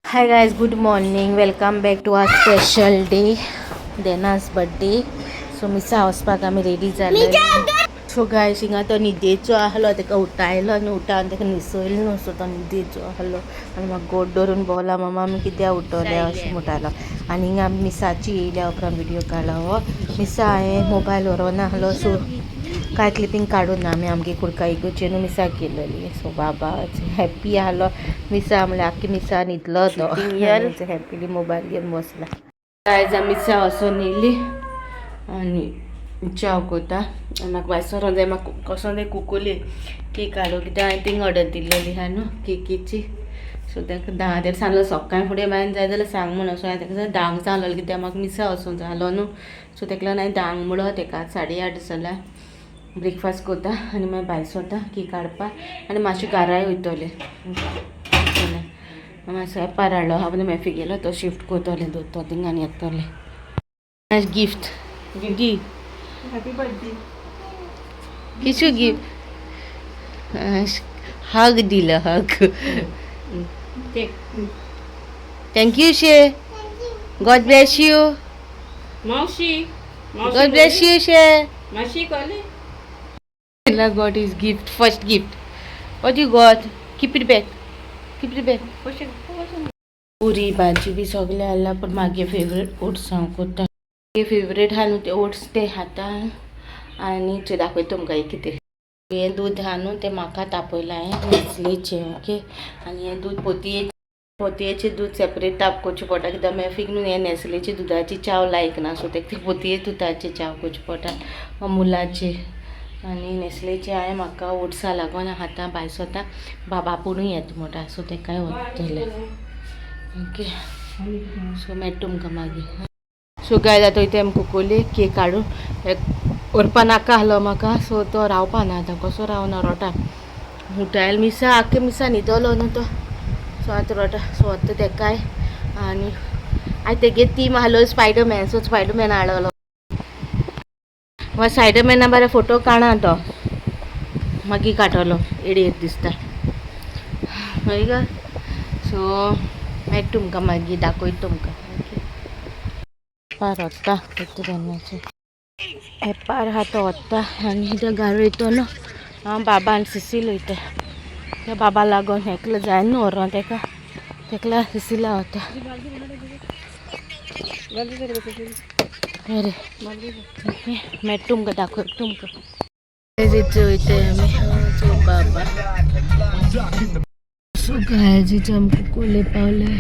Hi guys, good morning. Welcome back to our special day. Dena's birthday. So Misa वचपाक आमी ready जाले. So guys, हिंगा तो न्हिदेचो आहलो तेका उठायलो आनी उठावन तेका न्हिसयलो न्हू. सो तो न्हिदेचो आहलो आनी म्हाका गोड धरून बोला मम्मा आमी कित्याक उठवले अशें म्हणटालो. आनी हिंगा आमी मिसाची येयल्या उपरांत व्हिडिओ काडलो. मिसा हांवें मोबायल व्हरोना आहलो सो काय क्लिपिंग काडून ना आमी आमगे कुडका इगोचे न्हू मिसा केलेली. सो बाबा हॅप्पी आहलो मिसा म्हणल्यार आख्खी मिसा न्हिदलो तो हॅप्पीली मोबायल घेवन बसला. गायज मिसा वचून येयली आनी चाव कोता म्हाका वायसरो जाय म्हाका कसो जाय कुकुली केक हाडूं कित्याक हांवें थिंग ऑर्डर दिल्लेली आहा न्हू केकीची. सो ताका 10 तेका सांगलो सकाळीं फुडें मागीर जाय जाल्यार सांग म्हणून. सो हांवें ताका 10 सांगलेलो कित्याक म्हाका मिसा वचूंक जालो न्हू. सो ताका लागून हांवें 10 म्हणलो ताका 8:30 जाल्यार ब्रेकफास्ट कोता आनी मागीर भायर सरता केक हाडपाक आनी मातशें घराय वयतलें. मातसो एपार हाडलो हांव मॅफी गेलो तो शिफ्ट करतलें दोतोर थिंग आनी येतलें. गिफ्ट दी Happy birthday. किशू गिफ्ट हग दिलं हग. थँक्यू शे. God bless you. Maushi. God bless you, She. Maushi kole. I got his gift, first gift. What you got? Keep it back. Keep it back. पुरी भाजी बी सगळे हाडला पण मागे favourite oats हांव करता. मागे फेवरेट हा न्हू ते ओट्स ते खाता आनी ते दाखयता तुमकां एक कितें. हें दूद हा न्हू तें म्हाका तापयलां हांवें नेस्लेचें ओके. आनी हें दूद पोतयेचें दूद सेपरेट ताप करचें पडटा कित्याक मॅफीक न्हू हें नेस्लेची दुदाची चाव लायक ना. सो तेका पोतये दुदाची चाव करची पडटा अमुलाची. आनी नेस्लेचे हांवें म्हाका ओट्सा लागून खाता भायर सरता बापूणूय येता म्हणटा सो तेकाय व्हरतलें ओके. सो मेळटा तुमकां मागीर. सो गाय आतां इथे आमी कुकोली केक हाडून व्हरपा नाका आहलो म्हाका. सो तो रावपा ना आतां कसो रावना रोटा उठायल मिसा आख्खे मिसा न्हिदलो न्हू तो. सो आतां रोटा सो व्हरता तेकाय आनी आयज तेगे थीम आहलो स्पायडरमॅन. सो स्पायडरमॅन हाडलो वा स्पायडरमॅना बरे फोटो काडा तो मागीर काडटलो एडयेर दिसता गा. सो मेळटा तुमकां मागीर दाखयता तुमकां एपार वता तेन्नाचे एपार आहा तो वता आनी तो घरा वयतलो हांव बाबा आनी सिसील वयता. त्या बाबा लागून एकलो जायना न्हू व्हरों तेका लागून सिसीला वता. बरें मेळटा तुमकां दाखयता तुमकां वयताय आमी. सो बाबा सो गायजीचे आमकां कोले पावले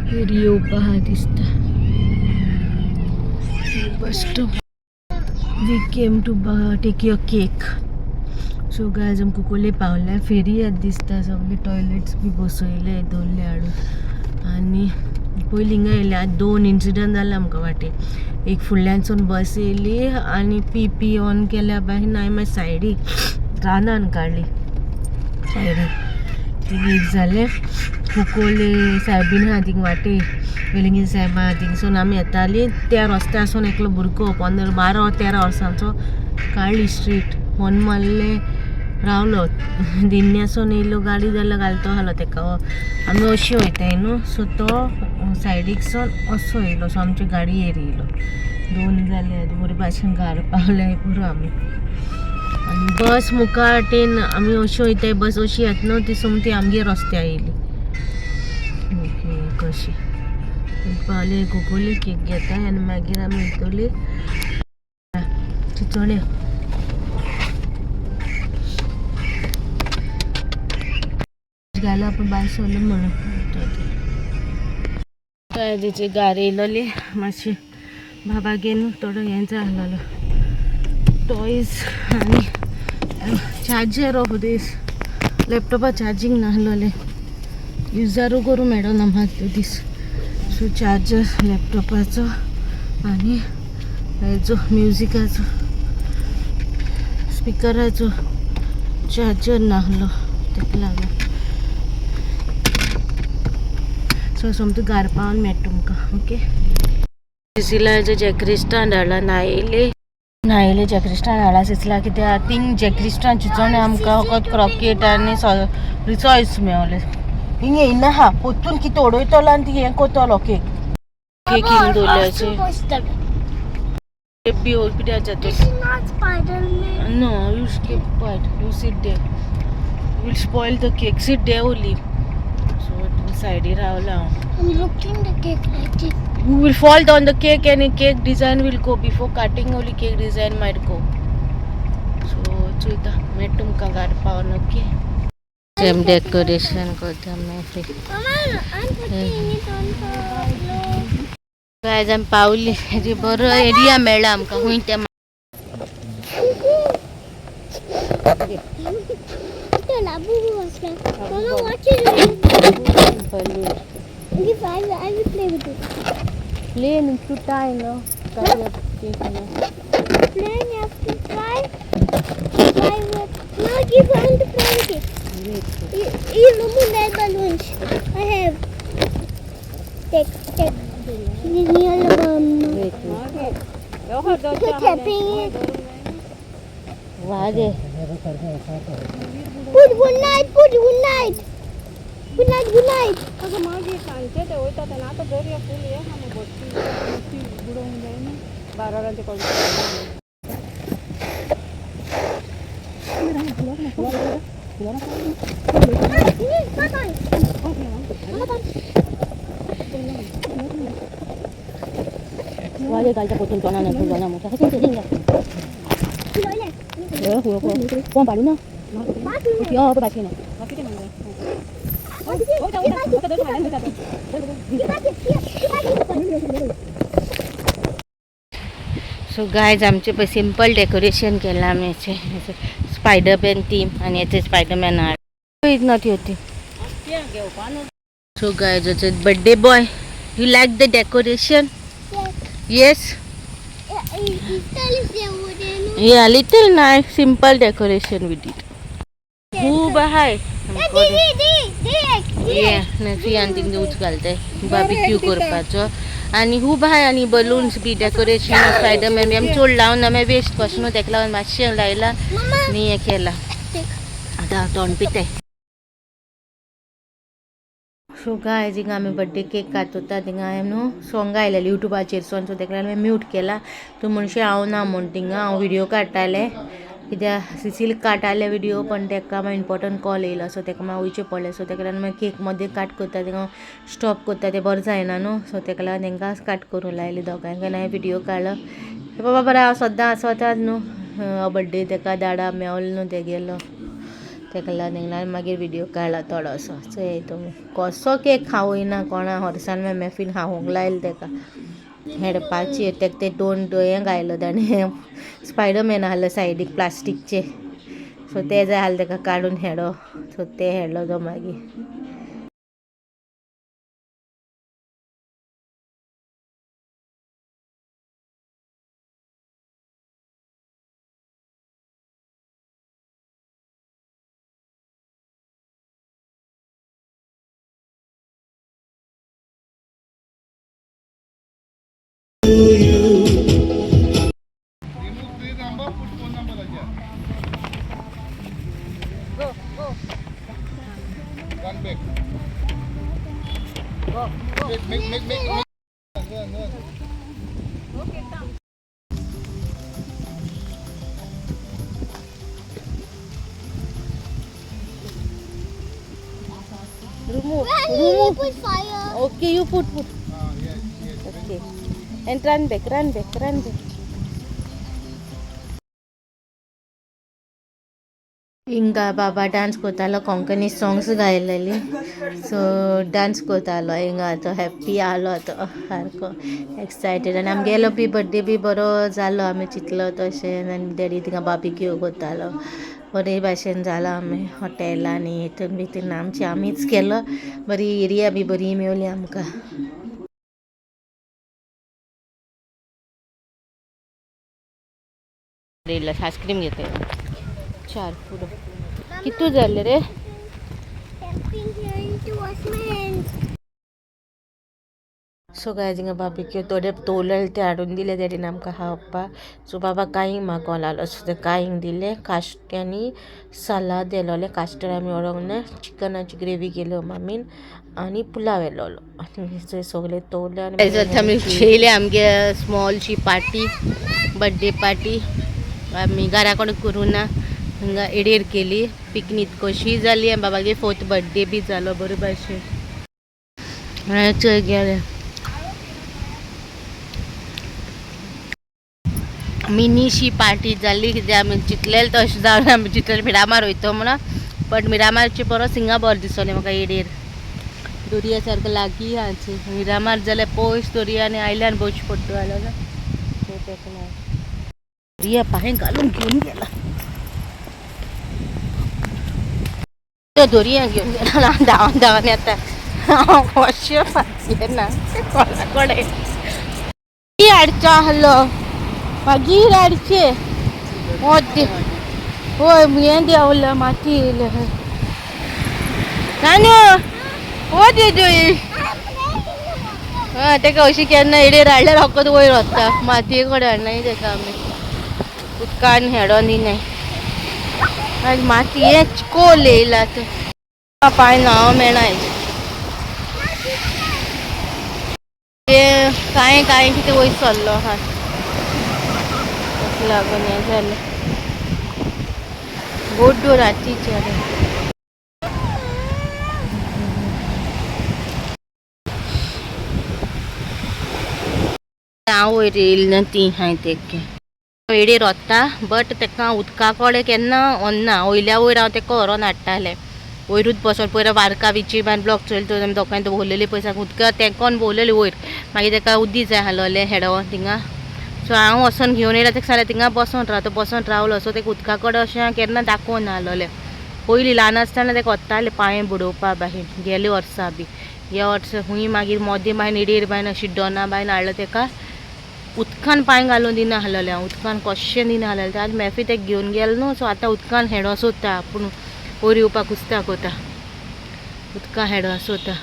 फेरी येवपा आहा दिसता. We came to take your cake. So guys आमकां कोले पावले फेरी येत दिसता. सगळे टॉयलेट्स बी बसयले दवरले हाडून आनी पयलीं हिंगा येयले. आज 2 इन्सिडंट जाले आमकां वाटे. एक फुडल्यानसून बस येयली आनी पी ऑन केल्या भायर हांवें मागीर सायडीक रानान काडली सायडीक थिंग एक जालें. कुकोले सायबीन आहा थिंग वाटे वेलिंगेन सायबा आहा थिंगसून आमी येतालीं त्या रस्त्यासून एकलो भुरगो 12-13 वर्सांचो काडली स्ट्रीट फोन मारले रावलो. दिन्यासून येयलो गाडी जाल्यार घालतो आहलो तेका. आमी अशी वयताय न्हू सो तो सायडीकसून असो येयलो. सो आमचे गाडयेर येयलो. 2 जाले बरे भाशेन घरा पावले पुरो आमी. आनी बस मुखार वाटेन आमी अशी वयताय बस अशी येत न्हू ती सोमती आमगे रस्त्यार येयली कशी पावले. कुकोली केक घेताय आनी मागीर आमी वयतली चिचोण्या. घाला आपण भायर सरलो म्हणून ताची गार येयलोली मातशी बाबागे न्हू थोडो हें जाल्लो टॉयज आनी चार्जर ऑफ दीस लॅपटॉपा चार्जींग नाहलोले युजारू करूं मेळना मात दीस. सो चार्जर लॅपटॉपाचो आनी हेजो म्युजिकाचो स्पिकराचो चार्जर नाहलो तेका लागून. सो सोमतो घरा पावन मेळटा तुमकां ओके. सिसिलाचो जॅक्रिस्टान हाडला न्हायले जॅक्रिस्टान हाडला सिसिला कित्याक थिंग जॅक्रिस्टान चिचोणे आमकां फकत क्रॉकेट आनी रिसॉयस मेळले. हिंग येना हा पोतून किती ओडयतलो आनी ती हें कोतलो केक केक हिंग दवरल्याचे बी और कित्याक जाता no you keep quiet you sit there you will spoil the cake sit there only so inside it रावला I'm looking the cake like it you will fall down the cake and the cake design will go before cutting only cake design might go so चुईता मैं तुमका गाड पावन okay same decoration करता मैं फिर I'm putting it on the floor guys I'm पावली जी बरो area मेळ्ळा आमकां हुंय ते Mama, watch it. Balloon. If I will play with it. Play and to tie, no? Play and you have to try. Try with. No, give on to play with it. You remove that balloons. I have. Take. Give me all of them. You're tapping it. Why? Put good night. अगं मागे सांगते ते होतात ना आता दर्या फुल आहे हा मग बसती बुडवून जाईल ना 12 ते कॉल वाले गालचा पोतून कोणा नाही फुलवाना मोठा हसून ते दिंगा कोण पाडू ना या बाकी ना बाकी ते म्हणलं सो गायज आमचे पळय सिंपल डेकोरेशन केला आमी स्पायडरमॅन थीम आणि याचे Spiderman heart is not your theme so guys it's birthday boy you like the decoration yes yeah little nice simple decoration we did who bahai yeah नसी आणखीन दूध घालते बार्बिक्यू करपाचो आणि खूब आहाय आणि बलून्स बी डेकोरेशन स्पायडरमॅन बी आमी चड लावन आमी वेस्ट कशें न्हू तेका लागून मातशें लायला आनी हें केला आतां तोंड पिताय सो गायज हिंगा आमी बर्थडे केक कातता थिंगा हांवें न्हू सॉंग आयलेलें युट्यूबाचेर सो तेका लागून हांवें म्यूट केला तूं म्हणशी हांव ना म्हूण थिंगा हांव व्हिडिओ काडटालें कित्याक सिसील काडटालें व्हिडिओ पण तेका मागीर इम्पॉर्टंट कॉल येयलो सो तेका मागीर वयचें पडलें सो तेका लागून मागीर केक मदें काट करता थिंगा स्टॉप करता तें बरें जायना न्हू सो तेका लागून तेंकां काट करूं लायलें दोगांयक आनी हांवें व्हिडिओ काडलो बाबा बरें हांव सद्दां आसवताच न्हू बर्थडे तेका धाडा मेवलो न्हू तेगेलो तेका लागून मागीर व्हिडिओ काडला थोडोसो चोय तुमी कसो केक खावयना कोणा हॉर्सान मेफीन खावंक लायलें तेका हेडपाचेर तेका ते दोन हें घायलो ताणें स्पायडरमॅन आहलो सायडीक प्लास्टीकचे सो ते जाय आहले तेका काडून हेडो सो ते हेडलो तो मागीर Remove. Put fire. Okay, you put. Okay. And run back. हिंगा बाबा डांस करतालो कोंकणी सॉंग्स गायलेली सो डांस करतालो हिंगा तो हॅप्पी आहलो तो सारको एक्सायटेड आनी आमगेलो बी बर्थडे बी बरो जालो आमी चिंतलो तशें आनी डॅडी थिंगा बार्बिक्यू करतालो बरे भाशेन जालो आमी हॉटेलांनी हितून भितून आमीच केलो बरी एरिया बी बरी मेवली आमकां आयस्क्रीम घेता 4 पुरो कितू जाले रे सो काय जिंगा बाबी थोडे तोलल ते हाडून दिले तेणेन आमकां खावपा. सो बाबा कांय म्हाका कोलालो सो ते कांय दिले काश्ट्यांनी सालाद येलोले काश्टर आमी व्हरोंक चिकनाची ग्रेवी केल्यो मम्मीन आनी पुलाव येलोलो आनी सगळे तोवले आनी आमी खेळले आमगे स्मॉलशी पार्टी बर्थडे पार्टी आमी घरा कडेन करूं ना हांगा एडेर केली पिकनीक कशी जाली आनी बाबागे 4th बर्थडे बी जालो बरे भाशेन थंय गेले. मिनीशी पार्टी जाल्ली कित्याक आमी चिंतलेले तशें जावन आमी चिंतलेले मिरामार वयतो म्हणोन बट मिरामारचे परस हिंगा बरें दिसलें म्हाका एडेर दर्या सारको लागीं आसा मिरामार जाल्यार पयस दर्या आनी आयल्यान बस पडटो जालो ना तेका लागून दर्या पांय घालून घेवन गेला दर्या घेवन गेला धांवन धांवन येता हांव कशें फाटलें कोणा कडेन हाडचो आहलो मागीर हाडचे होय हें देंवलें माती येयलें नानू हो तेजोई तेका अशी केन्ना एडेर हाडल्यार फकत वयर वता मातये कडेन हाडनाय तेका आमी उदकान हेडोन दिनाय आयज माती हें चिकोल येयला पांय न्हांवो मेळना कांय कांय कितें वयर सरलो आहा लागून हें जालें गोड्डो रातीचे हांव वयर येयली ना ती हांवें तेका एडेर वता बट तेका उदका कडेन केन्ना व्हरना वयल्या वयर हांव तेका व्हरोन हाडटालें वयरूच बसोन पयलीं वारका बिची बान ब्लॉक चलता आमी दोगांय भोंवलेली पयस उदका तेंकोन भोंवलेली वयर मागीर तेका उदी जाय आहलोलें हेडोन थिंगा सो हांव वचोन घेवन येयला तेका सांगलें थिंगा बसोन रावलो सो तेका उदका कडेन अशें केन्ना दाखोवन आहलोलें पयलीं ल्हान आसतना तेका व्हरतालें पांय बुडोवपा भायर गेले वर्सा बी ह्या वर्सा खूंय मागीर मोदें बायन एडेर बायन अशी दोना बायन हाडलो तेका उदकान पांय घालून दिना आहलोलें हांव उदकान कशें दिना आहलोलें तें आतां मॅफी तेका घेवन गेलो न्हू सो आतां उदकान हेडो सोदता पूण वयर येवपाक कुस्तां कोता उदकां हेडो सोदता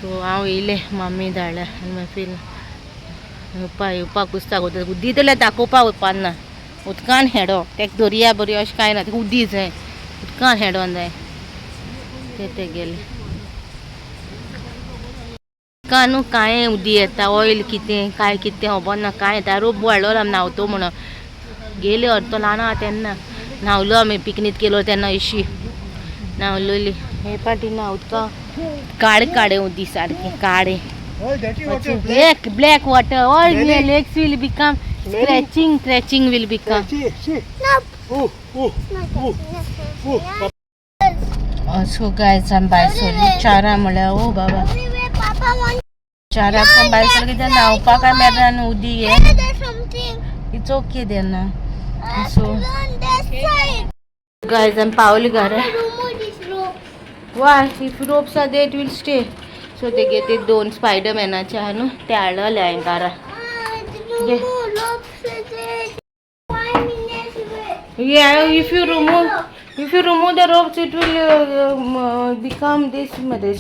सो हांव येयलें मम्मी धाडल्या आनी मॅफी येवपाक कुस्तां कोता उदी जाल्यार दाखोवपाक वचपाना उदकान हेडो तेका दर्या बरी अशें कांय ना तेका उदी जाय उदकान हेडोन जाय ते गेले उदकानू कांय उदी येता ऑयल कितें काय कितें खबर ना कांय येता रोप वाडलो आमी न्हांवतो म्हणोन गेले अर्दो ल्हान आहा तेन्ना न्हांवलो आमी पिकनीक केलो तेन्ना अशी न्हांवलोली हे पाटी ना उदका काळे काळे उदी सारके काळे black water all legs will become scratching will become so guys आमी भायर सरली चारां म्हळ्यार ओ बाबा चारां भायर सरली कित्याक न्हांवपाक काय मेळना न्हू उदी हे इट्स ओके तेन्ना सो गायज आमी पावली घरा वाय इफ रोप्स आर देट विल स्टे सो तेगे ते 2 स्पायडरमॅनाचे आहा न्हू ते हाडले हांवें घरा if you remove the ropes it will become this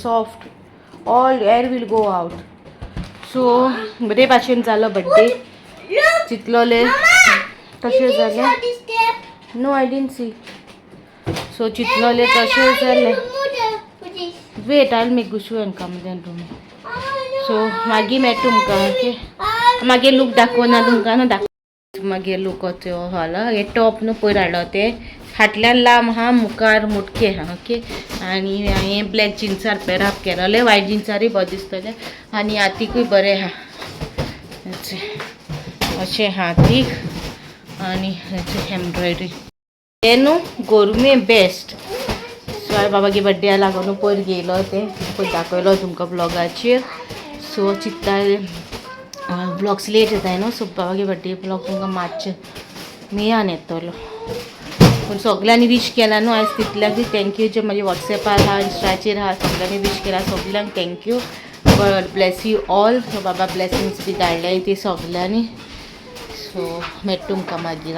soft all air will go out so बरे भाशेन जालो बर्थडे चितलोले तशें जालें no I didn't see so चितलोले तशें जालें वेट आय विल मेक गुशू एंड कम देन सो मागीर मेळटा तुमकां ओके मागीर लूक दाखोवना तुमकां न्हू मागीर लूक त्यो हॉल हे टॉप न्हू पयर हाडलो ते फाटल्यान लांब आहा मुखार मोटके आहा ओके आनी हांवें ब्लॅक जिन्सार पेराप केलोले व्हायट जिन्सारूय बरें दिसतलें आनी हातीकूय बरें आहा अशें हातीक आनी हेचे एम्ब्रॉयडरी ते न्हू गोरमे बेस्ट सो हांवें बाबागे बर्थडे लागून पयर गेलो ते पयर दाखयलो तुमकां ब्लॉगाचेर सो चिंत्तालें ब्लॉग्स लेट येताय न्हू सो बाबागे बर्थडे ब्लॉग तुमकां मातशें मेयान येतलो पूण सगल्यांनी विश केला न्हू आयज तितल्यांक थँक्यू जे म्हाजे वॉट्सॅपार आहा इंस्टाचेर आहा सगल्यांनी विश केला सगल्यांक thank you God bless you all so बाबा ब्लेसिंग्स बी धाडल्याय ती सगल्यांनी सो मेळटा तुमकां मागीर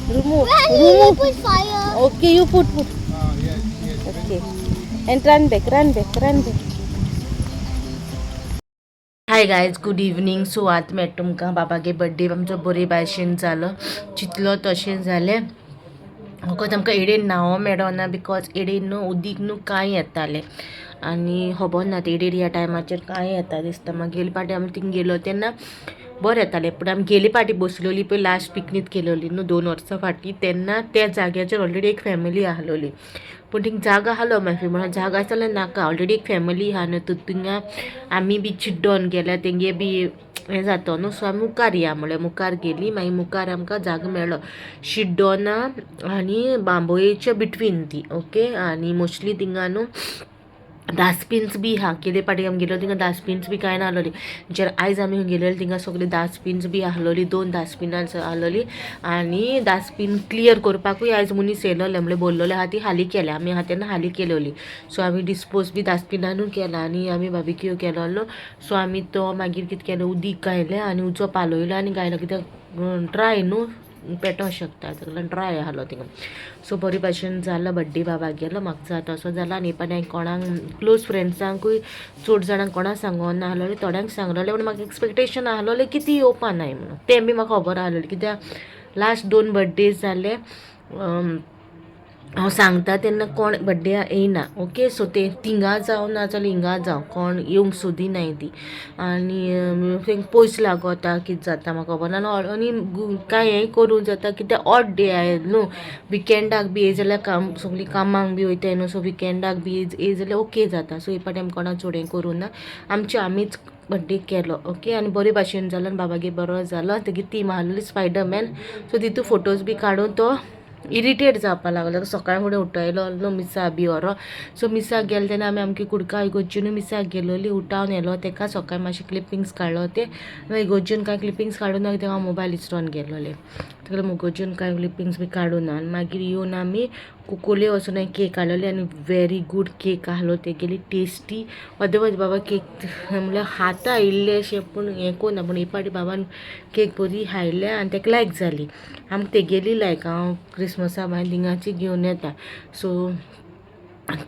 Remove. Put fire. Okay, you put. Okay. And run back. Hi guys, good evening. So आत मी तुमकां बाबागे बर्थडे आमचो बरे भाशेन जालो, चितलो तशें जालें. फकत आमकां एडेन न्हांवो मेळना, बिकॉज एडेन न्हू उदीक न्हू कांय येतालें आनी खबर ना एडेर ह्या टायमाचेर कांय येता दिसता. मागीर गेले पाटी आमी थिंग गेलो तेन्ना बरें येतालें, पूण आमी गेले पाटी बसलेली पळय लास्ट पिकनीक केलेली न्हू 2 वर्सां फाटीं, तेन्ना त्या जाग्याचेर ऑलरेडी एक फॅमिली आहलोली. पूण थिंग जागा आहलो मागीर म्हणून जागा आसा जाल्यार नाका, ऑलरेडी एक फॅमिली आहा न्हू, थिंगा आमी बी चिड्डोन गेल्या तेंगे बी हें जाता न्हू. सो आमी मुखार या म्हळ्यार मुखार गेली. मागीर मुखार आमकां जागो मेळ्ळो शिड्डोना आनी बांबोयेच्या बिटवीन ती. ओके. आनी मोस्टली थिंगा न्हू डास्टबिन्स बी हा. केले पाटी आमी गेलो थिंगा डास्टबिन्स बी कांय ना आहलोली. जर आयज आमी गेलेली थिंगा सगळी डास्टबिन्स बी आहलोली, 2 डास्टबिनां आहलोली. आनी डास्टबीन क्लियर करपाकूय आयज मनीस येयलोले, म्हणल्यार बोललोले आहा ती हाली केल्या. आमी आहा तेन्ना हाली केलेली. सो आमी डिस्पोज बी डास्टबिनानूय केला आनी आमी बार्बिक्यू केलोलो. सो आमी तो मागीर कितें केलो, उदीक घायलें आनी उजो पालयलो आनी घायलो, कित्याक ड्राय न्हू पेटो शकता, ताका ड्राय आहलो थिंगा. सो बरे भाशेन जालो बर्थडे बाबा गेलो. म्हाका जाता तसो जाला. आनी पण कोणाक क्लोज फ्रेंड्सांकूय चड जाणांक कोणाक सांगो ना आहलोलें, थोड्यांक सांगलोलें. पूण म्हाका एक्सपेक्टेशन आहलोलें की ती येवपा नाय म्हणून. तें बी म्हाका खबर आहलोलें, कित्याक लास्ट 2 बर्थडेज जाले हांव सांगता तेन्ना कोण बर्थडे येयना. ओके. सो ते थिंगा जावं ना जाल्यार हिंगा जावं कोण येवंक सोदिनाय ती. आनी तेंक पयस लागोता कितें जाता म्हाका खबर ना. आनी कांय हेंय करूं जाता, कित्याक ऑड डे आयज न्हू, विकेंडाक बी येय जाल्यार काम सगळीं कामांक बी वयताय न्हू. सो विकेंडाक बी येय जाल्यार ओके जाता. सो हे पाटी आमी कोणाक चड हें करूं ना, आमीच बर्थडे केलो. ओके. आनी बरे भाशेन जालो आनी बाबागे बरो जालो. तेगे थीम आहलोली स्पायडरमॅन. सो तितू फोटोज बी काडून तो इरिटेट जावपा लागलो. सकाळी फुडें उठयलो न्हू मिसा बी व्हरो. सो मिसाक गेले तेन्ना आमी आमगे कुडका इगोज्जून मिसाक गेलोली. उठावन येलो तेका सकाळी मातशे क्लिपिंग्स काडलो ते. मागीर इगोज्जून कांय क्लिपिंग्स काडून ना, कित्याक हांव मोबायल इसरोन गेलोलें. तेका इगोज्जून कांय क्लिपिंग्स बी काडून आनी मागीर येवन आमी कुकोले वचून हांवें केक हाडलोली. आनी व्हेरी गूड केक आहलो तेगेली, टेस्टी. अदरवायज बाबा केक म्हणल्यार खाता आयिल्ले अशें, पूण हें कोन्ना. पूण हे पाटी बाबान केक बरी हाडले आनी तेका लायक जाली. आमकां तेगेली लायक. हांव क्रिसमसा भायर थिंगाची घेवन येता. सो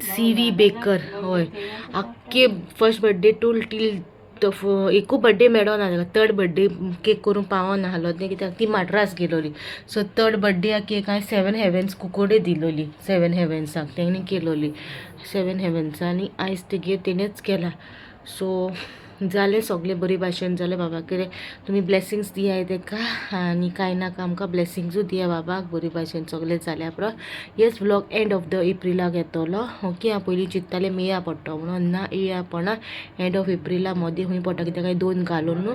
सीवी बेकर, हय, आख्खे फर्स्ट बर्थडे टील एकू बर्थडे मेळो ना ताका. 3rd बर्थडे केक करून पावोन आहलो तें, कित्याक ती Madras गेलोली. So 3rd birthday cake हांवें 7 हेवन्स कुकोडे दिलोली. 7 हेवन्साक तेणी केलोली 7 हेवन्स. आनी आयज तेगे तेणेच केला. सो जालें सगळें बरे भाशेन जालें. बाबा कितें तुमी ब्लेसिंग्स दियाय तेका, आनी कांय नाका आमकां ब्लेसिंग्सूय दिया बाबाक. बरे भाशेन सगळें जाल्या पुरो. Yes, vlog end of the एप्रिलाक येतलो. ओके. हांव पयलीं चिंत्तालें मेया पडटो म्हणून, ना येया पडना, एंड ऑफ एप्रिला मदीं खूंय पडटा, कित्याक हांवें 2 घालून न्हू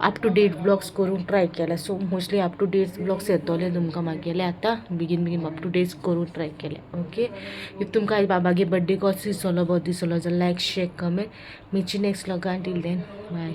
अप टू डेट ब्लॉग्स करून ट्राय केला. So mostly up to date blogs येतले तुमकां मागेले. आतां बेगीन अप टू डेट करून ट्राय केले. ओके. इफ तुमकां आयज बाबागे बर्थडे कसो दिसलो, बरो दिसलो जाल्यार लायक, शेअर, कमेंट. मेची नेक्स्ट व्लॉगान. Till then bye.